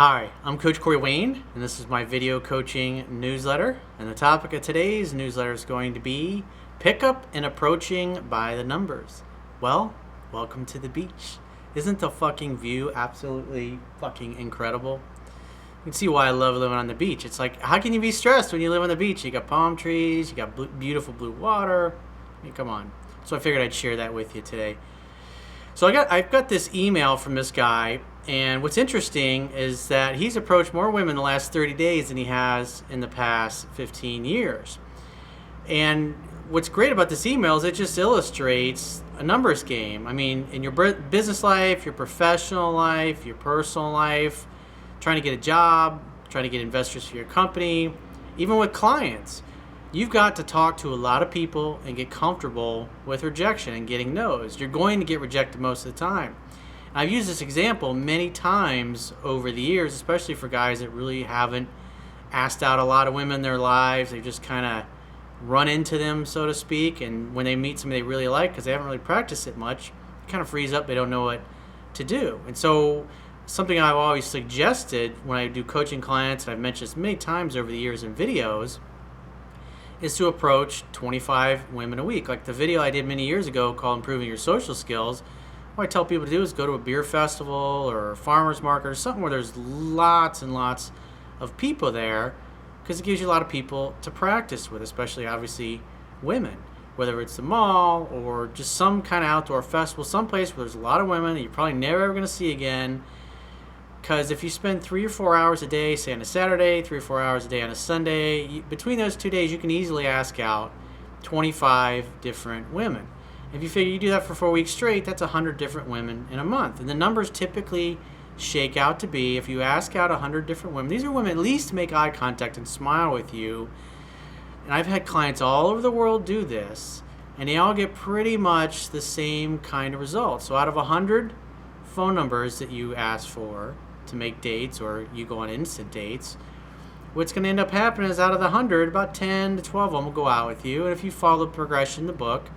Hi, I'm Coach Corey Wayne, and this is my video coaching newsletter. And the topic of today's newsletter is going to be pickup and approaching by the numbers. Well, welcome to the beach. Isn't the fucking view absolutely fucking incredible? You can see why I love living on the beach. It's like, how can you be stressed when you live on the beach? You got palm trees, you got beautiful blue water. I mean, come on. So I figured I'd share that with you today. So I've got this email from this guy, and what's interesting is that he's approached more women in the last 30 days than he has in the past 15 years. And what's great about this email is it just illustrates a numbers game. I mean, in your business life, your professional life, your personal life, trying to get a job, trying to get investors for your company, even with clients. You've got to talk to a lot of people and get comfortable with rejection and getting no's. You're going to get rejected most of the time. I've used this example many times over the years, especially for guys that really haven't asked out a lot of women in their lives. They just kind of run into them, so to speak, and when they meet somebody they really like, because they haven't really practiced it much, it kind of frees up. They don't know what to do. And so something I've always suggested when I do coaching clients, and I've mentioned this many times over the years in videos, is to approach 25 women a week. Like the video I did many years ago called Improving Your Social Skills, what I tell people to do is go to a beer festival or a farmer's market or something where there's lots and lots of people there, because it gives you a lot of people to practice with, especially obviously women. Whether it's the mall or just some kind of outdoor festival, someplace where there's a lot of women that you're probably never ever going to see again. Because if you spend 3 or 4 hours a day, say on a Saturday, 3 or 4 hours a day on a Sunday, between those 2 days, you can easily ask out 25 different women. If you figure you do that for 4 weeks straight, that's 100 different women in a month. And the numbers typically shake out to be, if you ask out 100 different women, these are women at least make eye contact and smile with you. And I've had clients all over the world do this, and they all get pretty much the same kind of results. So out of 100 phone numbers that you ask for to make dates, or you go on instant dates, what's going to end up happening is out of the 100, about 10 to 12 of them will go out with you. And if you follow the progression in the book,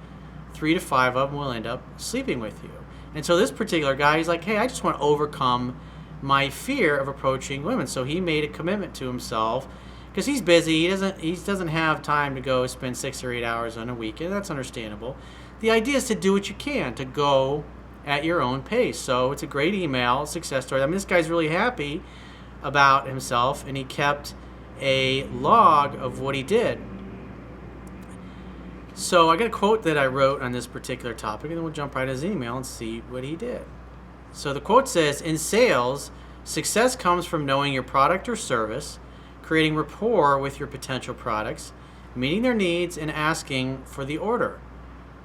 3 to 5 of them will end up sleeping with you. And so this particular guy, he's like, hey, I just want to overcome my fear of approaching women. So he made a commitment to himself, because he's busy. He doesn't have time to go spend 6 or 8 hours on a weekend. That's understandable. The idea is to do what you can, to go at your own pace. So it's a great email, success story. I mean, this guy's really happy about himself, and he kept a log of what he did. So I got a quote that I wrote on this particular topic, and then we'll jump right into his email and see what he did. So the quote says, in sales, success comes from knowing your product or service, creating rapport with your potential products, meeting their needs, and asking for the order.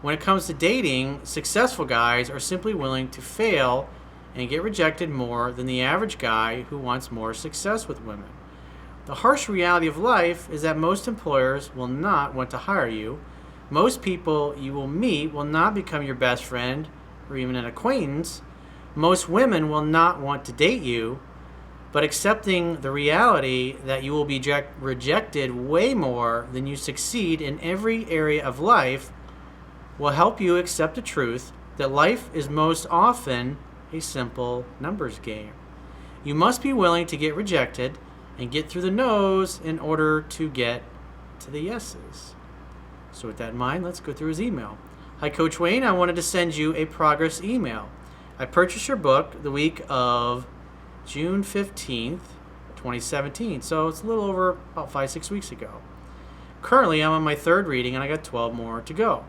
When it comes to dating, successful guys are simply willing to fail and get rejected more than the average guy who wants more success with women. The harsh reality of life is that most employers will not want to hire you. Most people you will meet will not become your best friend or even an acquaintance. Most women will not want to date you, but accepting the reality that you will be rejected way more than you succeed in every area of life will help you accept the truth that life is most often a simple numbers game. You must be willing to get rejected and get through the no's in order to get to the yeses. So with that in mind, let's go through his email. Hi, Coach Wayne. I wanted to send you a progress email. I purchased your book the week of June 15th, 2017. So it's a little over about 5-6 weeks ago. Currently, I'm on my 3rd reading, and I got 12 more to go.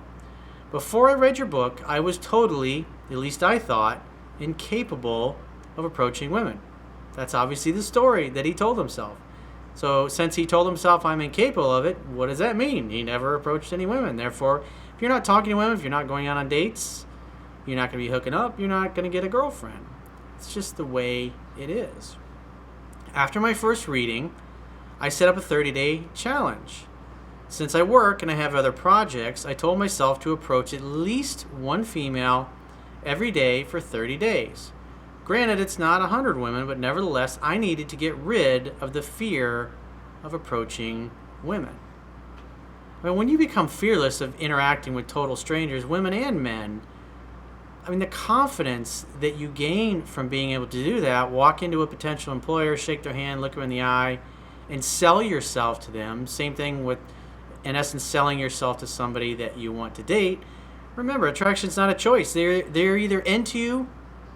Before I read your book, I was totally, at least I thought, incapable of approaching women. That's obviously the story that he told himself. So since he told himself I'm incapable of it, what does that mean? He never approached any women. Therefore, if you're not talking to women, if you're not going out on dates, you're not going to be hooking up, you're not going to get a girlfriend. It's just the way it is. After my first reading, I set up a 30-day challenge. Since I work and I have other projects, I told myself to approach at least one female every day for 30 days. Granted, it's not 100 women, but nevertheless, I needed to get rid of the fear of approaching women. I mean, when you become fearless of interacting with total strangers, women and men, I mean, the confidence that you gain from being able to do that, walk into a potential employer, shake their hand, look them in the eye, and sell yourself to them. Same thing with, in essence, selling yourself to somebody that you want to date. Remember, attraction's not a choice. They're either into you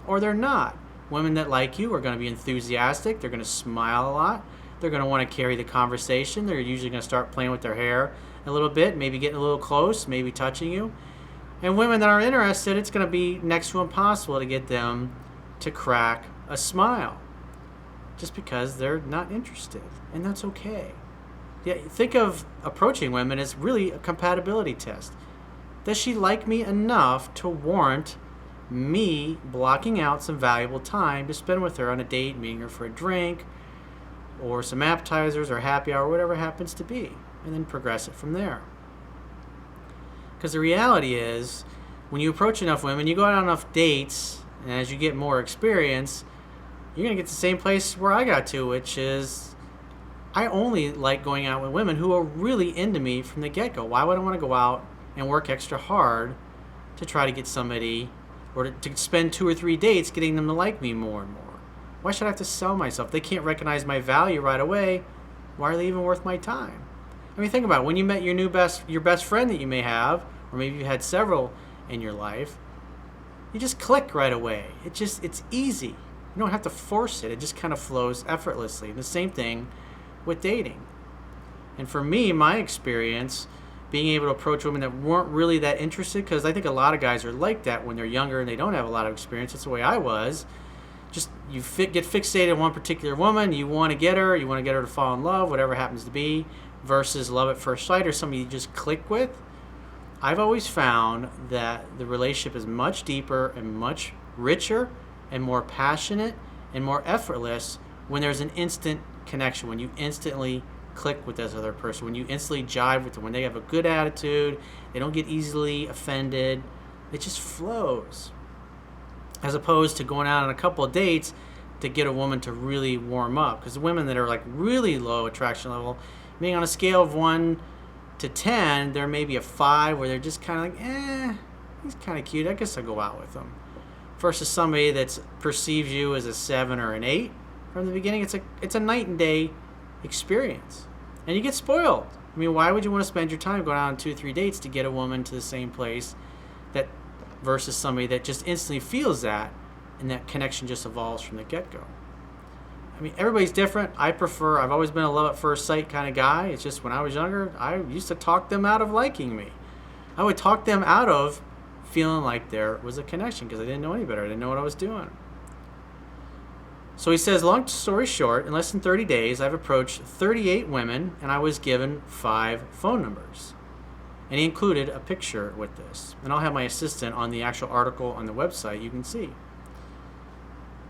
or they're not. Women that like you are going to be enthusiastic. They're going to smile a lot. They're going to want to carry the conversation. They're usually going to start playing with their hair a little bit, maybe getting a little close, maybe touching you. And women that are interested, it's going to be next to impossible to get them to crack a smile just because they're not interested. And that's okay. Yeah, think of approaching women as really a compatibility test. Does she like me enough to warrant me blocking out some valuable time to spend with her on a date, meeting her for a drink, or some appetizers, or happy hour, whatever it happens to be, and then progress it from there. Because the reality is, when you approach enough women, you go out on enough dates, and as you get more experience, you're going to get to the same place where I got to, which is I only like going out with women who are really into me from the get-go. Why would I want to go out and work extra hard to try to get somebody, or to spend 2 or 3 dates getting them to like me more and more? Why should I have to sell myself? They can't recognize my value right away. Why are they even worth my time? I mean, think about it. When you met your best friend that you may have, or maybe you had several in your life, you just click right away. It's easy. You don't have to force it. It just kind of flows effortlessly. And the same thing with dating. And for me, my experience, being able to approach women that weren't really that interested, because I think a lot of guys are like that when they're younger and they don't have a lot of experience. That's the way I was. Just you get fixated on one particular woman, you want to get her to fall in love, whatever happens to be, versus love at first sight or somebody you just click with. I've always found that the relationship is much deeper and much richer and more passionate and more effortless when there's an instant connection, when you instantly click with this other person, when you instantly jive with them, when they have a good attitude, they don't get easily offended. It just flows. As opposed to going out on a couple of dates to get a woman to really warm up. Because the women that are like really low attraction level, being on a scale of 1 to 10, there may be a 5 where they're just kind of like, he's kind of cute, I guess I'll go out with him. Versus somebody that perceives you as a 7 or an 8 from the beginning. It's a night and day experience. And you get spoiled. I mean, why would you want to spend your time going out on 2 or 3 dates to get a woman to the same place that versus somebody that just instantly feels that, and that connection just evolves from the get-go? I mean, everybody's different. I've always been a love at first sight kind of guy. It's just when I was younger, I used to talk them out of liking me. I would talk them out of feeling like there was a connection because I didn't know any better. I didn't know what I was doing. So he says, long story short, in less than 30 days, I've approached 38 women, and I was given 5 phone numbers. And he included a picture with this. And I'll have my assistant on the actual article on the website, you can see.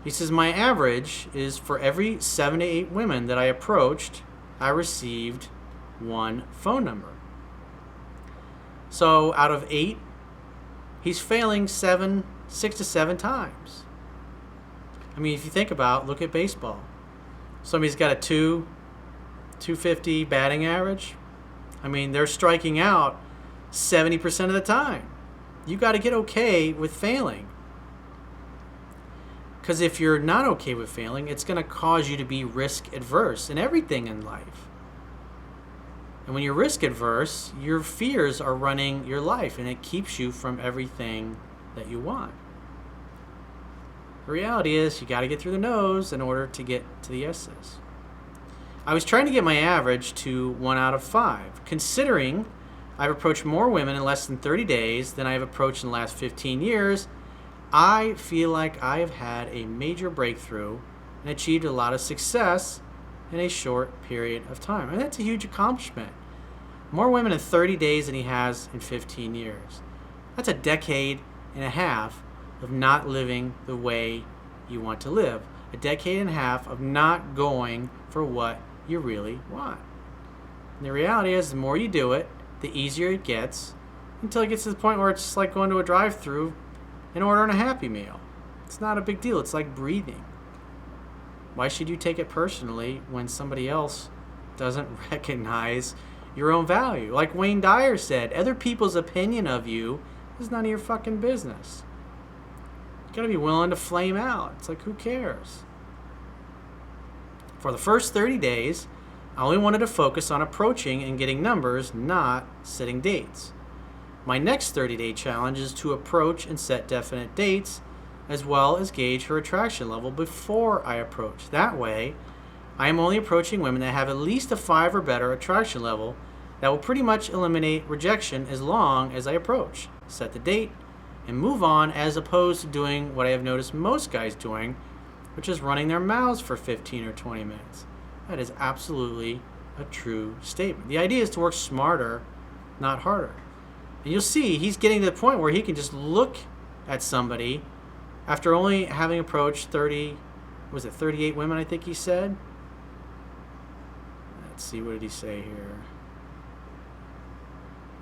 He says, my average is for every 7 to 8 women that I approached, I received 1 phone number. So out of 8, he's failing 6 to 7 times. I mean, if you think about, look at baseball. Somebody's got a 250 batting average. I mean, they're striking out 70% of the time. You got to get okay with failing. Because if you're not okay with failing, it's going to cause you to be risk adverse in everything in life. And when you're risk adverse, your fears are running your life, and it keeps you from everything that you want. The reality is you got to get through the no's in order to get to the yeses. I was trying to get my average to 1 out of 5, considering I've approached more women in less than 30 days than I have approached in the last 15 years. I feel like I have had a major breakthrough and achieved a lot of success in a short period of time. And that's a huge accomplishment. More women in 30 days than he has in 15 years. That's a decade and a half of not living the way you want to live. A decade and a half of not going for what you really want. And the reality is, the more you do it, the easier it gets, until it gets to the point where it's just like going to a drive-thru and ordering a Happy Meal. It's not a big deal. It's like breathing. Why should you take it personally when somebody else doesn't recognize your own value? Like Wayne Dyer said, other people's opinion of you is none of your fucking business. You gotta be willing to flame out. It's like, who cares? For the first 30 days, I only wanted to focus on approaching and getting numbers, not setting dates. My next 30-day challenge is to approach and set definite dates, as well as gauge her attraction level before I approach. That way, I am only approaching women that have at least a 5 or better attraction level. That will pretty much eliminate rejection as long as I approach, set the date, and move on, as opposed to doing what I have noticed most guys doing, which is running their mouths for 15 or 20 minutes. That is absolutely a true statement. The idea is to work smarter, not harder. And you'll see he's getting to the point where he can just look at somebody after only having approached 38 women, I think he said. Let's see, what did he say here?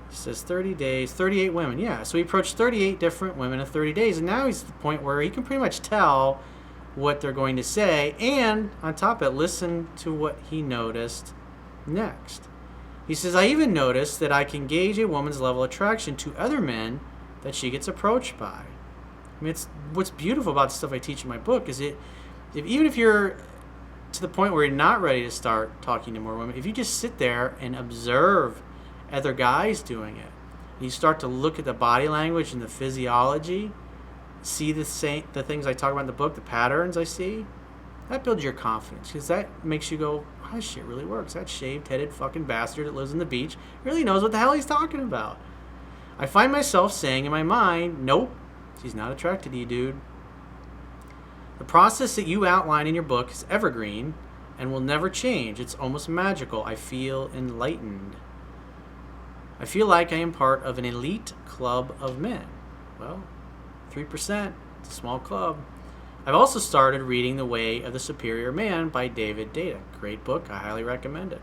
He says 30 days, 38 women. Yeah, so he approached 38 different women in 30 days, and now he's at the point where he can pretty much tell what they're going to say, and on top of it, listen to what he noticed next. He says, I even noticed that I can gauge a woman's level of attraction to other men that she gets approached by. I mean, it's what's beautiful about the stuff I teach in my book is even if you're to the point where you're not ready to start talking to more women, if you just sit there and observe other guys doing it, you start to look at the body language and the physiology, see the things I talk about in the book, the patterns I see, that builds your confidence, because that makes you go, wow, this shit really works. That shaved-headed fucking bastard that lives on the beach really knows what the hell he's talking about. I find myself saying in my mind, nope, she's not attracted to you, dude. The process that you outline in your book is evergreen and will never change. It's almost magical. I feel enlightened. I feel like I am part of an elite club of men. Well, 3%, it's a small club. I've also started reading The Way of the Superior Man by David Data. Great book. I highly recommend it.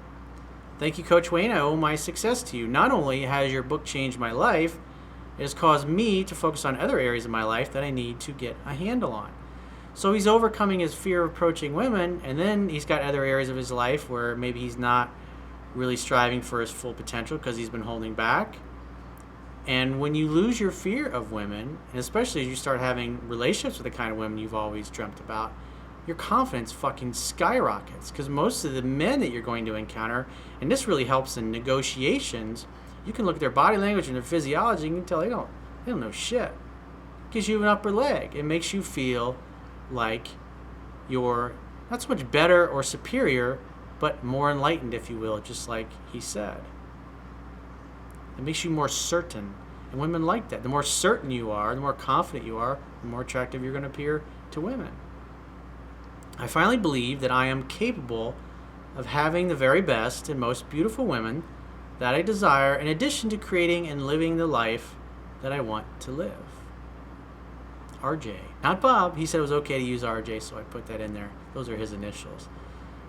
Thank you, Coach Wayne. I owe my success to you. Not only has your book changed my life, it has caused me to focus on other areas of my life that I need to get a handle on. So he's overcoming his fear of approaching women, and then he's got other areas of his life where maybe he's not really striving for his full potential because he's been holding back. And when you lose your fear of women, and especially as you start having relationships with the kind of women you've always dreamt about, your confidence fucking skyrockets. Because most of the men that you're going to encounter, and this really helps in negotiations, you can look at their body language and their physiology and you can tell they don't know shit. It gives you an upper leg. It makes you feel like you're not so much better or superior, but more enlightened, if you will, just like he said. It makes you more certain. And women like that. The more certain you are, the more confident you are, the more attractive you're going to appear to women. I finally believe that I am capable of having the very best and most beautiful women that I desire, in addition to creating and living the life that I want to live. RJ. Not Bob. He said it was okay to use RJ, so I put that in there. Those are his initials.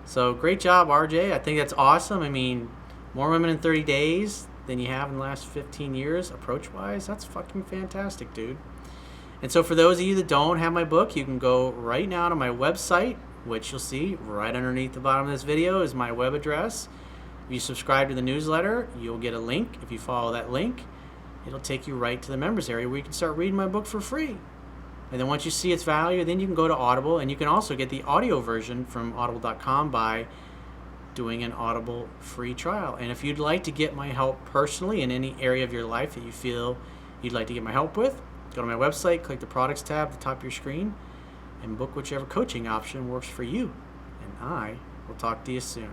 So great job, RJ. I think that's awesome. I mean, more women in 30 days than you have in the last 15 years, approach-wise. That's fucking fantastic, dude. And so for those of you that don't have my book, you can go right now to my website, which you'll see right underneath the bottom of this video is my web address. If you subscribe to the newsletter, you'll get a link. If you follow that link, it'll take you right to the members area where you can start reading my book for free. And then once you see its value, then you can go to Audible, and you can also get the audio version from audible.com by doing an Audible free trial. And if you'd like to get my help personally in any area of your life that you feel you'd like to get my help with, go to my website, click the products tab at the top of your screen, and book whichever coaching option works for you. And I will talk to you soon.